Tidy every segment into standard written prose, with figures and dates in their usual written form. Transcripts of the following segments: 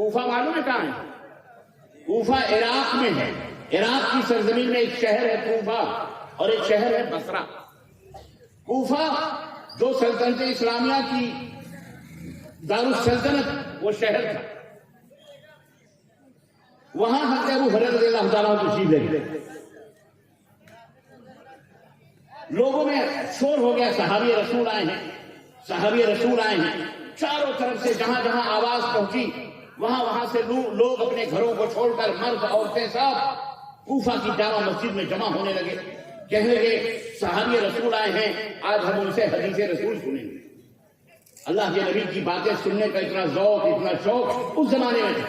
کوفہ معلوم ہے کہاں ہے؟ کوفہ عراق میں ہے. عراق کی سرزمین میں ایک شہر ہے کوفہ اور ایک شہر ہے بصرہ. کوفہ جو سلطنت اسلامیہ کی دارالسلطنت وہ شہر تھا. وہاں حضرت ابو ہریرہ رضی اللہ تعالیٰ تشریف لے گئے. لوگوں میں شور ہو گیا صحابی رسول آئے ہیں، صحابی رسول آئے ہیں. چاروں طرف سے جہاں جہاں آواز پہنچی وہاں سے لوگ اپنے گھروں کو چھوڑ کر مرد عورتیں سب کوفہ کی جامع مسجد میں جمع ہونے لگے. کہنے لگے صحابی رسول آئے ہیں، آج ہم ان سے حدیث رسول سنیں گے. اللہ کے نبی کی باتیں سننے کا اتنا ذوق اتنا شوق اس زمانے میں تھا.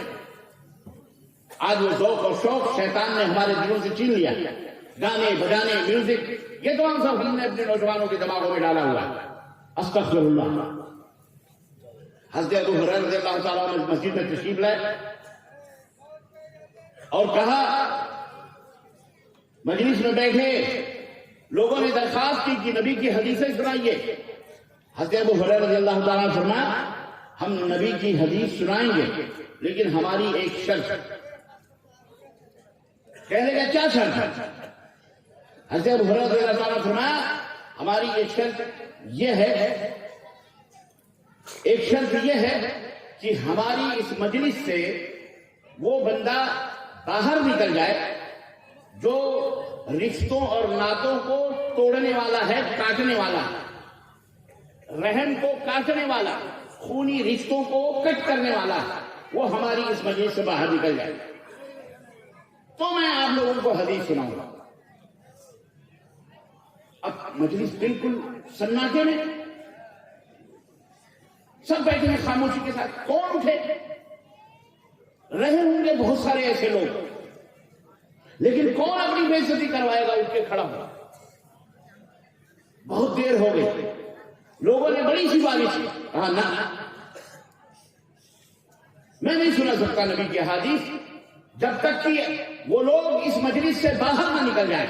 آج وہ ذوق اور شوق شیطان نے ہمارے دلوں سے چھین لیا. گانے بجانے میوزک یہ تمام سب ہم نے اپنے نوجوانوں کے دماغوں میں ڈالا ہوا ہے. استغفر اللہ. حضرت ابو ہریرہ رضی اللہ تعالیٰ عنہ مسجد میں تشریف لائے اور کہا، مجلس میں بیٹھے لوگوں نے درخواست کی کہ نبی کی حدیثیں سنائیے. حضرت ابو ہریرہ رضی اللہ تعالیٰ عنہ فرمایا، ہم نبی کی حدیث سنائیں گے لیکن ہماری ایک شرط. کہنے کا کیا شرط ہے؟ حضرت ابو ہریرہ رضی اللہ تعالیٰ عنہ فرمایا، ہماری ایک شرط یہ ہے کہ ہماری اس مجلس سے وہ بندہ باہر نکل جائے جو رشتوں اور ناتوں کو توڑنے والا ہے، کاٹنے والا، رحم کو کاٹنے والا، خونی رشتوں کو کٹ کرنے والا، وہ ہماری اس مجلس سے باہر نکل جائے تو میں آپ لوگوں کو حدیث سناؤں گا. اب مجلس بالکل سناٹے میں، سب بیٹھے ہیں خاموشی کے ساتھ. کون اٹھے؟ رہے ہوں گے بہت سارے ایسے لوگ، لیکن کون اپنی بے عزتی کروائے گا اٹھ کے کھڑا ہوا؟ بہت دیر ہو گئی. لوگوں نے بڑی سی بارش کی. کہا نہ، میں نہیں سنا سکتا نبی کی حدیث جب تک کہ وہ لوگ اس مجلس سے باہر نہ نکل جائیں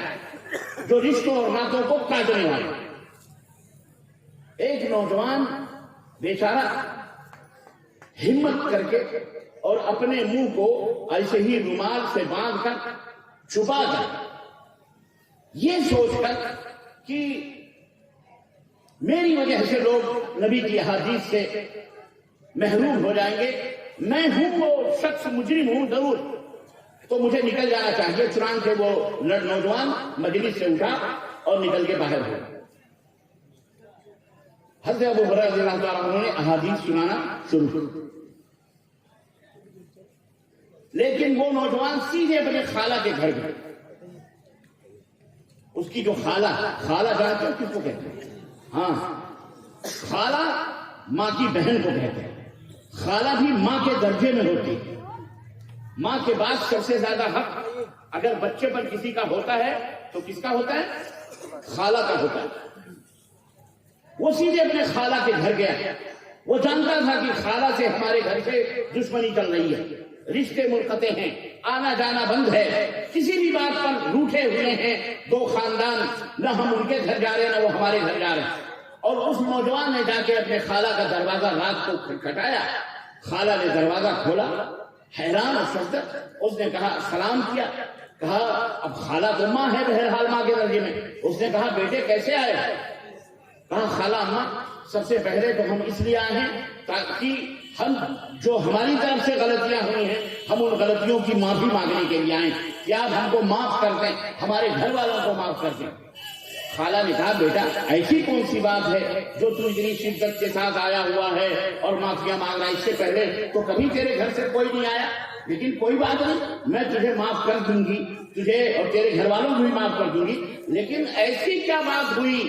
جو رشتوں اور ناتوں کو کاٹنے والے. ایک نوجوان بیچارہ ہمت کر کے اور اپنے منہ کو ایسے ہی رومال سے باندھ کر چھپا کر، یہ سوچ کر کہ میری وجہ سے لوگ نبی کی احادیث سے محروم ہو جائیں گے، میں ہوں وہ شخص مجرم ہوں ضرور، تو مجھے نکل جانا چاہیے. چنانچہ وہ نوجوان مجلس سے اٹھا اور نکل کے باہر ہو. حضرت ابو ہریرہ رضی اللہ تعالیٰ عنہ نے احادیث سنانا شروع کر، لیکن وہ نوجوان سیدھے اپنے خالہ کے گھر گئے. اس کی جو خالہ جانتے ہو کس کو کہتے ہیں؟ ہاں، خالہ ماں کی بہن کو کہتے ہیں. خالہ بھی ماں کے درجے میں ہوتی ہے. ماں کے بعد سب سے زیادہ حق اگر بچے پر کسی کا ہوتا ہے تو کس کا ہوتا ہے؟ خالہ کا ہوتا ہے. وہ سیدھے اپنے خالہ کے گھر گیا. وہ جانتا تھا کہ خالہ سے ہمارے گھر سے دشمنی چل رہی ہے، رشتے منقطع ہیں، آنا جانا بند ہے، کسی بھی بات پر روٹھے ہوئے ہیں دو خاندان، نہ ہم ان کے گھر جا رہے ہیں نہ وہ ہمارے گھر جا رہے ہیں. اور اس نوجوان نے جا کے اپنے خالہ کا دروازہ رات کو کھٹکھٹایا. خالہ نے دروازہ کھولا، حیران اور شدت. اس نے کہا، سلام کیا. کہا اب خالہ تو ماں ہے، بہرحال ماں کے درجے میں. اس نے کہا بیٹے کیسے آئے؟ کہا خالہ اماں سب سے پہلے تو ہم اس لیے آئے ہیں تاکہ ہم جو ہماری طرف سے غلطیاں ہوئی ہیں ہم ان غلطیوں کی معافی مانگنے کے لیے آئے ہیں کہ آپ ہم کو معاف کر دیں، ہمارے گھر والوں کو معاف کر دیں. خالہ نے کہا بیٹا ایسی کون سی بات ہے جو تو اتنی شدت کے ساتھ آیا ہوا ہے اور معافیاں مانگ رہا ہے؟ اس سے پہلے تو کبھی تیرے گھر سے کوئی نہیں آیا. لیکن کوئی بات نہیں، میں تجھے معاف کر دوں گی، تجھے اور تیرے گھر والوں کو بھی معاف کر دوں گی. لیکن ایسی کیا بات ہوئی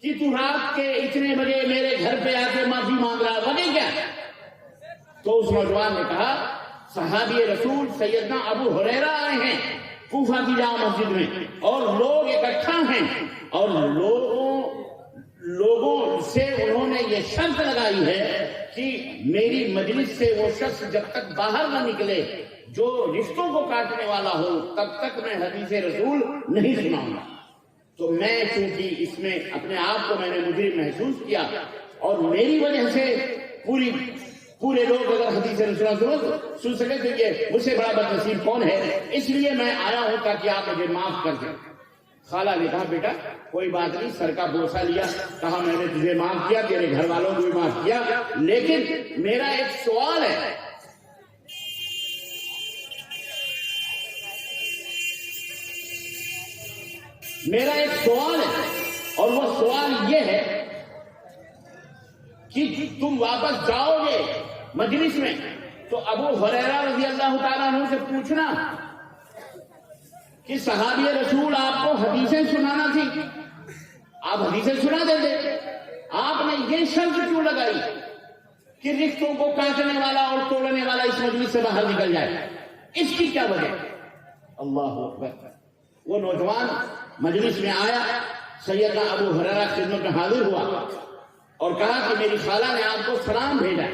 کہ تو رات کے اتنے بجے میرے گھر پہ آ کے معافی مانگ رہا، وجہ کیا؟ تو اس نوجوان نے کہا صحابی رسول سیدنا ابو ہریرہ آئے ہیں کوفہ کی جامع مسجد میں اور لوگ اکٹھا ہیں اور لوگوں سے انہوں نے یہ شرط لگائی ہے کہ میری مجلس سے وہ شخص جب تک باہر نہ نکلے جو رشتوں کو کاٹنے والا ہو تب تک میں حدیث رسول نہیں سناؤں گا. تو میں چونکہ اس میں اپنے آپ کو میں نے مجرم محسوس کیا اور میری وجہ سے پوری پورے لوگ اگر حدیث رسول سن سکے تو یہ مجھ سے بڑا بدنصیب کون ہے؟ اس لیے میں آیا ہوں تاکہ آپ مجھے معاف کر دیں۔ خالہ نے کہا بیٹا کوئی بات نہیں، سر کا بوسہ لیا، کہا میں نے تجھے معاف کیا، تیرے گھر والوں کو بھی معاف کیا، لیکن میرا ایک سوال ہے۔ میرا ایک سوال ہے اور وہ سوال یہ ہے کہ تم واپس جاؤ گے مجلس میں تو ابو ہریرہ رضی اللہ تعالیٰ عنہ سے پوچھنا کہ صحابی رسول آپ کو حدیثیں سنانا تھی، آپ حدیثیں سنا دیتے، آپ نے یہ شرط کیوں لگائی کہ رشتوں کو کاٹنے والا اور توڑنے والا اس مجلس سے باہر نکل جائے؟ اس کی کیا وجہ؟ اللہ اکبر۔ وہ نوجوان مجلس میں آیا، سیدنا ابو ہریرہ خدمت میں حاضر ہوا اور کہا کہ میری خالہ نے آپ کو سلام بھیجا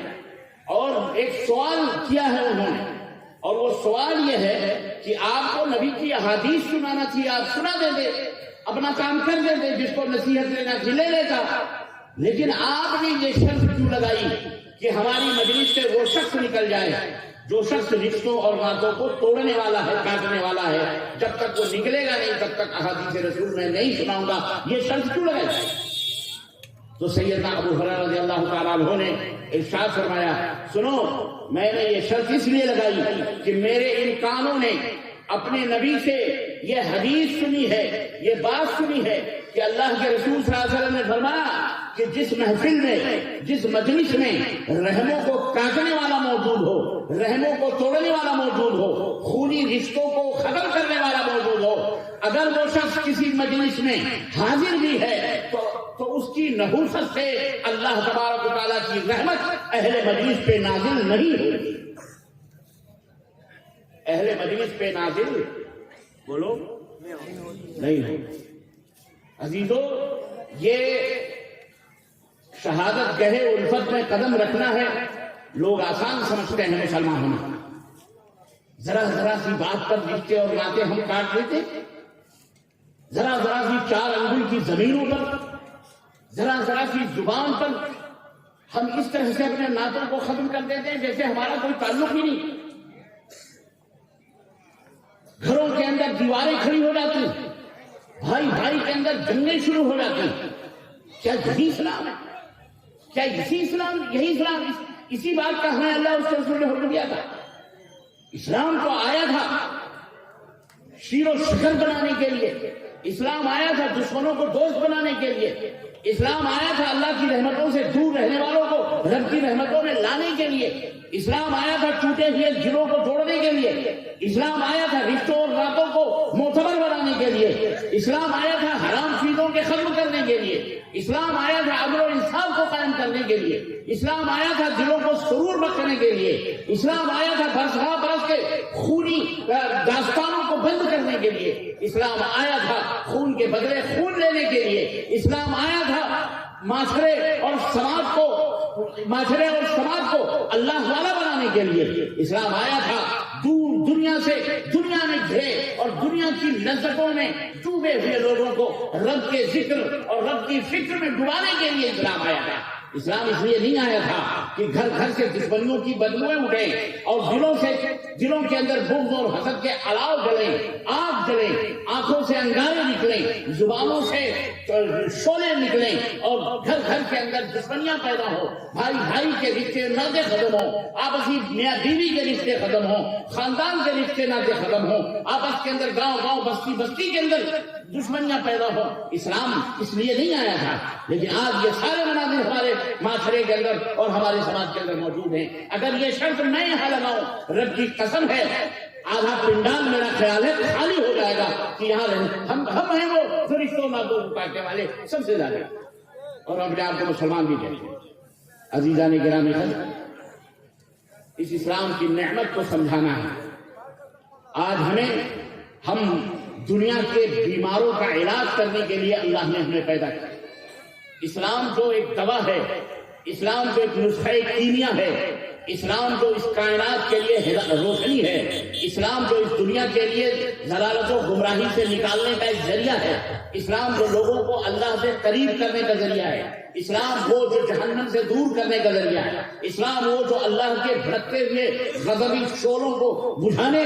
اور ایک سوال کیا ہے انہوں نے، اور وہ سوال یہ ہے کہ آپ کو نبی کی احادیث سنانا تھی، آپ سنا دیتے، اپنا کام کر دیتے، جس کو نصیحت لینا تھی لے لیتا، لیکن آپ نے یہ شرط کیوں لگائی کہ ہماری مجلس سے وہ شخص نکل جائے جو شخص رشتوں اور ناتوں کو توڑنے والا ہے، کاٹنے والا ہے، جب تک وہ نکلے گا نہیں تب تک احادیث رسول میں نہیں سناؤں گا، یہ شرط کیوں لگائی؟ تو سیدنا ابو ہریرہ رضی اللہ تعالیٰ عنہ نے ارشاد فرمایا، سنو میں نے یہ شرط اس لیے لگائی کہ میرے ان کانوں نے اپنے نبی سے یہ حدیث سنی ہے، یہ بات سنی ہے کہ اللہ کے رسول صلی اللہ علیہ وسلم نے فرمایا کہ جس محفل میں، جس مجلس میں رحموں کو کاٹنے والا موجود ہو، رحموں کو توڑنے والا موجود ہو، خونی رشتوں کو ختم کرنے والا موجود ہو، اگر وہ شخص کسی مجلس میں حاضر بھی ہے تو اس کی نحوست سے اللہ تبارک و تعالیٰ کی رحمت اہل مجلس پہ نازل نہیں ہوگی، اہل مجلس پہ نازل بولو نہیں ہوگی۔ عزیزو، یہ شہادت گہے الفت میں قدم رکھنا ہے، لوگ آسان سمجھتے ہیں مسلمان ہونا، ذرا ذرا سی بات پر رشتے اور ناطے ہم کاٹ لیتے، ذرا ذرا سی 4 انگل کی زمینوں پر، ذرا ذرا سی زبان پر ہم اس طرح سے اپنے ناطوں کو ختم کر دیتے ہیں جیسے ہمارا کوئی تعلق ہی نہیں۔ گھروں کے اندر دیواریں کھڑی ہو جاتی، بھائی بھائی کے اندر جنگیں شروع ہو جاتی۔ کیا یہی اسلام ہے؟ کیا یہی اسلام اسی بات کا ہمیں اللہ اس کے رسول نے حکم دیا تھا؟ اسلام تو آیا تھا شیر و شکر بنانے کے لیے، اسلام آیا تھا دشمنوں کو دوست بنانے کے لیے، اسلام آیا تھا اللہ کی رحمتوں سے دور رہنے والوں کو رب کی رحمتوں میں لانے کے لیے، اسلام آیا تھا ٹوٹے ہوئے دلوں کو توڑنے کے لیے، اسلام آیا تھا رشتوں اور ناطوں کو معتبر بنانے کے لیے، اسلام آیا تھا حرام چیزوں کے ختم کرنے کے لیے، اسلام آیا تھا عدل و انصاف کو قائم کرنے کے لیے، اسلام آیا تھا دلوں کو سرور بخشنے کے لیے، اسلام آیا تھا برسہ برس کے خونی داستانوں کو بند کرنے کے لیے، اسلام آیا تھا خون کے بدلے خون لینے کے لیے، اسلام آیا تھا معاشرے اور سماج کو اللہ والا بنانے کے لیے، اسلام آیا تھا دور دنیا سے دنیا میں گھرے اور دنیا کی لذتوں میں ڈوبے ہوئے لوگوں کو رب کے ذکر اور رب کی فکر میں ڈبانے کے لیے اسلام آیا تھا۔ اسلام اس لیے نہیں آیا تھا کہ گھر گھر سے دشمنیوں کی بدبوئیں اٹھیں اور دلوں کے اندر بغض اور حسد کے الاؤ جلیں، آگ جلیں، آنکھوں سے انگارے نکلیں، زبانوں سے شعلے نکلیں اور گھر گھر کے اندر دشمنیاں پیدا ہو، بھائی بھائی کے رشتے ناطے ختم ہوں، آپسی میاں بیوی کے رشتے ختم ہوں، خاندان کے رشتے ناطے ختم ہوں، آپس کے اندر گاؤں گاؤں بستی بستی کے اندر دشمنیاں پیدا ہو۔ اسلام اس لیے نہیں آیا تھا، لیکن آج یہ سارے مناظر ہمارے معاشرے کے اندر اور ہمارے سماج کے اندر موجود ہیں۔ اگر یہ شرط میں یہاں لگاؤں، رب کی قسم ہے آدھا پنڈال میرا خیال ہے خالی ہو جائے گا کہ یہاں ہم ہیں وہ جو رشتوں ناطوں کو کاٹنے والے سب سے زیادہ، اور اپنے آپ کو مسلمان بھی کہتے ہیں۔ عزیزان گرامی، اس اسلام کی نعمت کو سمجھانا ہے۔ آج ہم دنیا کے بیماروں کا علاج کرنے کے لیے اللہ نے ہمیں پیدا کیا۔ اسلام جو ایک دوا ہے، اسلام جو ایک نسخہ کیمیا ہے، اسلام جو اس کائنات کے لیے روشنی ہے، اسلام جو اس دنیا کے لیے ضلالت و گمراہی سے نکالنے کا ایک ذریعہ ہے، اسلام جو لوگوں کو اللہ سے قریب کرنے کا ذریعہ ہے، اسلام وہ جو جہنم سے دور کرنے کا ذریعہ ہے، اسلام وہ جو اللہ کے بھڑکتے ہوئے غضبی شعلوں کو بجھانے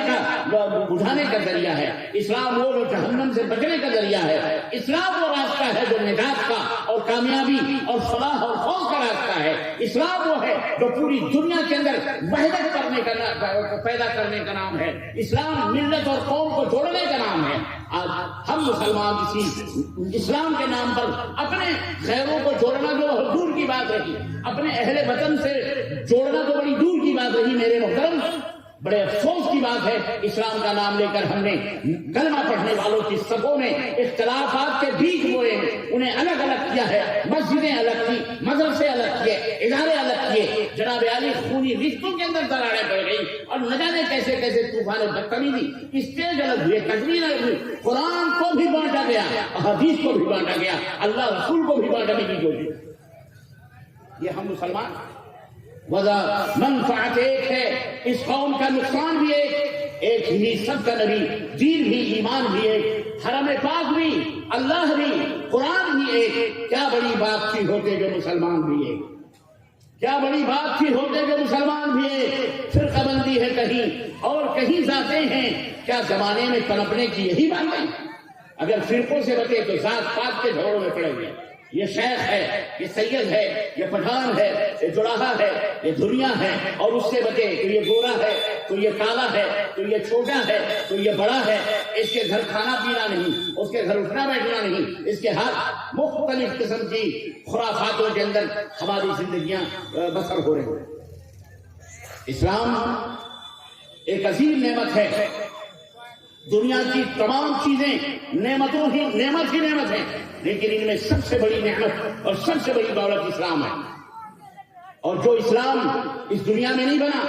کا ذریعہ ہے، اسلام وہ جو جہنم سے بچنے کا ذریعہ ہے، اسلام وہ راستہ ہے جو نجات کا اور کامیابی اور فلاح اور فوز کا راستہ ہے، اسلام وہ ہے جو پوری دنیا کے اندر وحدت پیدا کرنے کا نام ہے، اسلام ملت اور قوم کو جوڑنے کا نام ہے۔ آج ہم مسلمان اسی اسلام کے نام پر اپنے غیروں کو جوڑنا جو دور کی بات رہی، اپنے اہل وطن سے جوڑنا تو بڑی دور کی بات رہی میرے محترم، بڑے افسوس کی بات ہے اسلام کا نام لے کر ہم نے کلمہ پڑھنے والوں کی صفوں میں اختلافات کے بیچ بوئے ہیں، انہیں الگ الگ کیا ہے، مسجدیں الگ کی، مدرسے الگ کیے، ادارے الگ کیے، جناب عالی خونی رشتوں کے اندر دراڑیں پڑ گئی اور نہ جانے کیسے کیسے طوفان بدتمیزی، اسٹیج الگ ہوئے، تقریر الگ ہوئی، قرآن کو بھی بانٹا گیا، حدیث کو بھی بانٹا گیا، اللہ رسول کو بھی بانٹنے کی کوشش۔ یہ ہم مسلمان وضع منفعت ایک ہے، اس قوم کا نقصان بھی ایک ہی، سب کا نبی، دین بھی، ایمان بھی ایک، حرم پاک بھی، اللہ بھی، قرآن بھی ایک۔ کیا بڑی بات تھی ہوتے جو مسلمان بھی ایک، کیا بڑی بات تھی ہوتے جو مسلمان بھی ایک۔ فرقہ بندی ہے کہیں اور کہیں ذاتیں ہیں، کیا زمانے میں پنپنے کی یہی بات ہے؟ اگر فرقوں سے بچے تو ذات پات کے جھگڑوں میں پڑے ہوئے، یہ شیخ ہے، یہ سید ہے، یہ پٹھان ہے، یہ جڑاہا ہے، یہ دنیا ہے، اور اس سے بچے تو یہ گورا ہے، تو یہ کالا ہے، تو یہ چھوٹا ہے، تو یہ بڑا ہے، اس کے گھر کھانا پینا نہیں، اس کے گھر اٹھنا بیٹھنا نہیں، اس کے ہاتھ مختلف قسم کی خرافاتوں کے اندر ہماری زندگیاں بسر ہو رہی ہیں۔ اسلام ایک عظیم نعمت ہے، دنیا کی تمام چیزیں نعمت ہی نعمت ہے، لیکن ان میں سب سے بڑی نعمت اور سب سے بڑی دولت اسلام ہے، اور جو اسلام اس دنیا میں نہیں بنا۔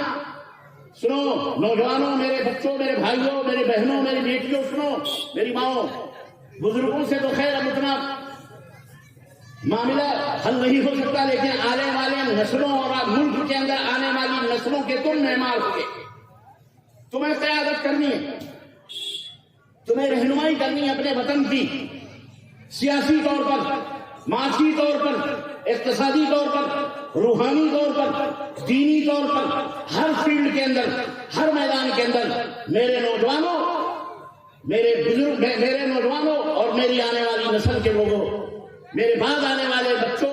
سنو نوجوانوں، میرے بچوں، میرے بھائیوں، میری بہنوں، میری بیٹیوں، سنو میری ماؤں، بزرگوں سے تو خیر اب اتنا معاملہ حل نہیں ہو سکتا، لیکن آنے والے نسلوں اور ملک کے اندر آنے والی نسلوں کے تم معمار ہوگے، تمہیں قیادت کرنی ہے، تمہیں رہنمائی کرنی ہے اپنے وطن کی، سیاسی طور پر، معاشی طور پر، اقتصادی طور پر، روحانی طور پر، دینی طور پر، ہر فیلڈ کے اندر، ہر میدان کے اندر۔ میرے نوجوانوں، میرے بزرگ، میرے نوجوانوں اور میری آنے والی نسل کے لوگوں، میرے بعد آنے والے بچوں،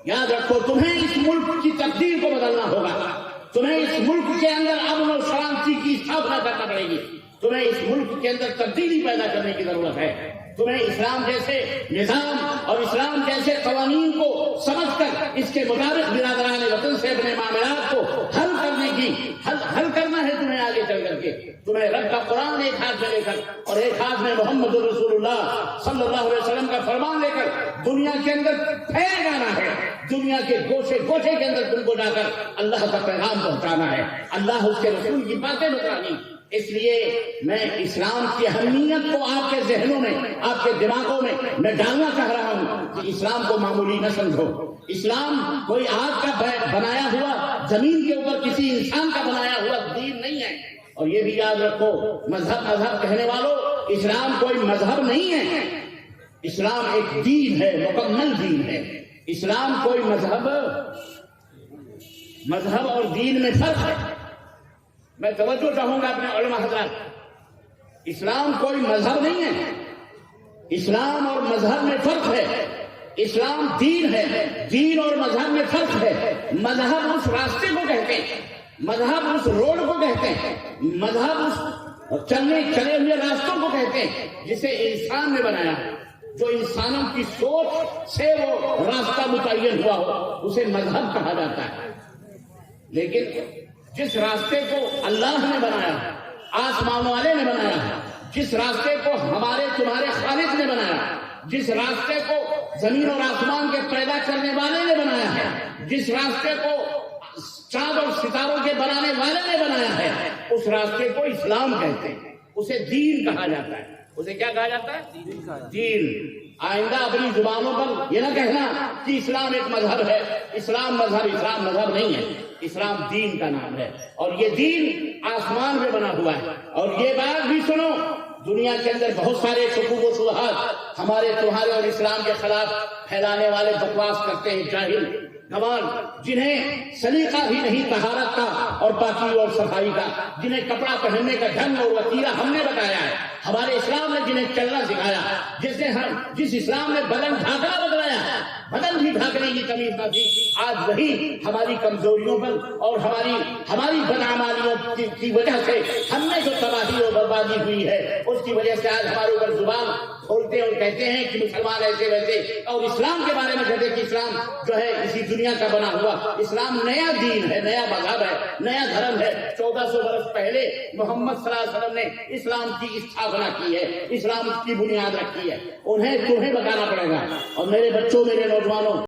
یاد رکھو تمہیں اس ملک کی تقدیر کو بدلنا ہوگا، تمہیں اس ملک کے اندر امن و سلامتی کی استھاپنا کرنا پڑے گی، تمہیں اس ملک کے اندر تبدیلی پیدا کرنے کی ضرورت ہے، تمہیں اسلام جیسے نظام اور اسلام جیسے قوانین کو سمجھ کر اس کے مطابق برادران وطن سے اپنے معاملات کو حل کرنے کی حل کرنا ہے تمہیں آگے چل کر کے۔ تمہیں رب کا قرآن ایک ہاتھ میں لے کر اور ایک ہاتھ میں محمد رسول اللہ صلی اللہ علیہ وسلم کا فرمان لے کر دنیا کے اندر پھیل جانا ہے، دنیا کے گوشے گوشے کے اندر تم کو جا کر اللہ کا پیغام پہنچانا ہے، اللہ اس کے رسول کی باتیں بتانی۔ اس لیے میں اسلام کی اہمیت کو آپ کے ذہنوں میں، آپ کے دماغوں میں ڈالنا چاہ رہا ہوں کہ اسلام کو معمولی نہ سمجھو، اسلام کوئی آگ کا بنایا ہوا، زمین کے اوپر کسی انسان کا بنایا ہوا دین نہیں ہے۔ اور یہ بھی یاد رکھو، مذہب کہنے والوں، اسلام کوئی مذہب نہیں ہے، اسلام ایک دین ہے، مکمل دین ہے۔ اسلام کوئی مذہب اور دین میں فرق ہے۔ میں توجہ چاہوں گا اپنے علماء حضرات، اسلام کوئی مذہب نہیں ہے، اسلام اور مذہب میں فرق ہے، اسلام دین ہے، دین اور مذہب میں فرق ہے۔ مذہب اس راستے کو کہتے ہیں، مذہب اس روڈ کو کہتے ہیں، مذہب اس چلے ہوئے راستوں کو کہتے ہیں جسے انسان نے بنایا ہے، جو انسانوں کی سوچ سے وہ راستہ متعین ہوا ہو اسے مذہب کہا جاتا ہے۔ لیکن جس راستے کو اللہ نے بنایا، آسمان والے نے بنایا، جس راستے کو ہمارے تمہارے خالق نے بنایا، جس راستے کو زمین اور آسمان کے پیدا کرنے والے نے بنایا ہے، جس راستے کو چاند اور ستاروں کے بنانے والے نے بنایا ہے، اس راستے کو اسلام کہتے ہیں، اسے دین کہا جاتا ہے۔ اسے کیا کہا جاتا ہے؟ دین۔ آئندہ اپنی زبانوں پر یہ نہ کہنا کہ اسلام ایک مذہب ہے، اسلام مذہب نہیں ہے، اسلام دین کا نام ہے، اور یہ دین آسمان میں بنا ہوا ہے۔ اور یہ بات بھی سنو، دنیا کے اندر بہت سارے شکوک و شبہات ہمارے تمہارے اور اسلام کے خلاف پھیلانے والے بکواس کرتے ہیں، جاہل گوار، جنہیں سلیقہ بھی نہیں طہارت کا اور پاکی اور صفائی کا، جنہیں کپڑا پہننے کا ڈھنگ اور وتیرہ ہم نے بتایا ہے، ہمارے اسلام نے جنہیں چلنا سکھایا، جس اسلام نے بدن ڈھانکنا بتلایا، بدن بھی ڈھانکنے کی تمیز نہ تھی، آج وہی ہماری کمزوریوں پر اور ہماری بدعمالیوں کی وجہ سے ہم نے جو تباہی اور بربادی ہوئی ہے اس کی وجہ سے آج ہمارے اوپر زبان کھولتے اور کہتے ہیں کہ مسلمان ایسے ویسے، اور اسلام کے بارے میں کہتے ہیں کہ اسلام جو ہے اسی دنیا کا بنا ہوا، اسلام نیا دین ہے، نیا مذہب ہے، نیا دھرم ہے۔ 1400 برس پہلے محمد صلی اللہ علیہ وسلم نے اسلام کی استھاپنا کی ہے، اسلام کی بنیاد رکھی ہے، تمہیں بتانا پڑے گا۔ اور میرے بچوں، میرے نوجوانوں،